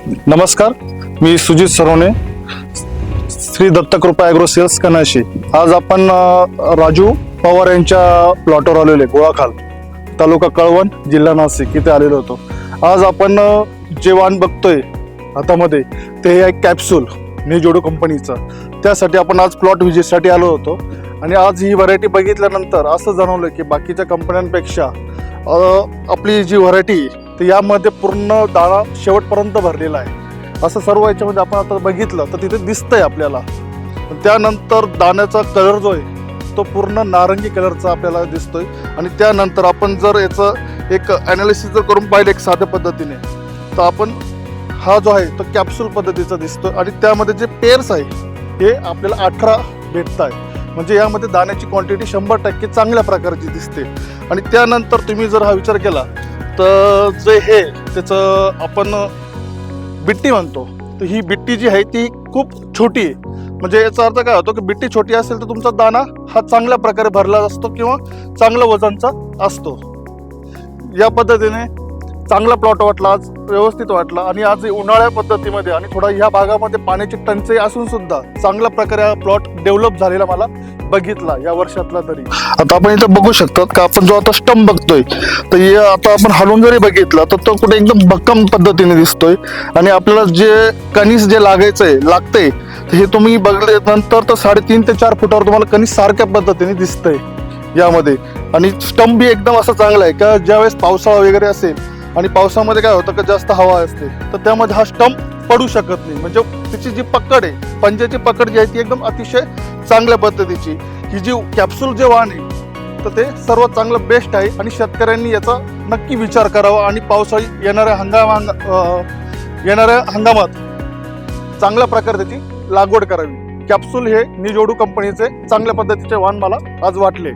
नमस्कार, मी Sujit Sarwane, Shri Dattakrupa agro cells Kanashi. आज आपण राजू पवार यांच्या प्लॉटवर आलेले गोळाखाल, तालुका कळवण, जिल्हा नाशिक इथे आलेलो होतो. आज आपण जे वाण बघतोय हातामध्ये ते आहे कॅप्सूल निजोडू कंपनीचं. त्यासाठी आपण आज प्लॉट व्हिजिटसाठी आलो होतो आणि आज ही व्हरायटी बघितल्यानंतर असं जाणवलं की बाकीच्या कंपन्यांपेक्षा आपली जी व्हरायटी तर यामध्ये पूर्ण दाणा शेवटपर्यंत भरलेला आहे. असं सर्व याच्यामध्ये आपण आता बघितलं तर तिथे दिसतंय आपल्याला. त्यानंतर दाण्याचा कलर जो आहे तो पूर्ण नारंगी कलरचा आपल्याला दिसतोय. आणि त्यानंतर आपण जर याचं एक ॲनालिसिस जर करून पाहिलं एक साध्या पद्धतीने तर आपण हा जो आहे तो कॅप्सूल पद्धतीचा दिसतो. आणि त्यामध्ये जे पेअर्स आहे हे आपल्याला 18 भेटत आहे. म्हणजे यामध्ये दाण्याची क्वांटिटी 100% चांगल्या प्रकारची दिसते. आणि त्यानंतर तुम्ही जर हा विचार केला तर जे हे त्याचं आपण बिट्टी म्हणतो तर ही बिट्टी जी आहे ती खूप छोटी आहे. म्हणजे याचा अर्थ काय होतो की बिट्टी छोटी असेल तर तुमचा दाणा हा चांगल्या प्रकारे भरला असतो किंवा चांगला वजनचा असतो. या पद्धतीने चांगला प्लॉट वाटला, आज व्यवस्थित वाटला. आणि आज उन्हाळ्या पद्धतीमध्ये आणि थोडा ह्या भागामध्ये पाण्याची टंचाई असून सुद्धा चांगल्या प्रकारे हा प्लॉट डेव्हलप झालेला मला बघितला या वर्षातला तरी. आता आपण इथं बघू शकतात का आपण जो आता स्टंप बघतोय तर हे आता आपण हलवून जरी बघितला तर तो कुठे एकदम भक्कम पद्धतीने दिसतोय. आणि आपल्याला जे कणीस जे लागतंय हे तुम्ही बघल्यानंतर तर 3.5 ते 4 फुटावर तुम्हाला कणीस सारख्या पद्धतीने दिसतंय यामध्ये. आणि स्टंप बी एकदम असा चांगला आहे का ज्यावेळेस पावसाळा वगैरे असेल आणि पावसामध्ये काय होतं का जास्त हवा असते तर त्यामध्ये हा स्टंप पडू शकत नाही. म्हणजे त्याची जी पकड आहे, पंजाची पकड जी आहे ती एकदम अतिशय चांगल्या पद्धतीची. ही जी कॅप्सूल जे वाण आहे तर ते सर्वात चांगलं बेस्ट आहे. आणि शेतकऱ्यांनी याचा नक्की विचार करावा आणि पावसाळी येणाऱ्या हंगामात चांगल्या प्रकारे त्याची लागवड करावी. कॅप्सूल हे निजोडू कंपनीचे चांगल्या पद्धतीचे वाण मला आज वाटले.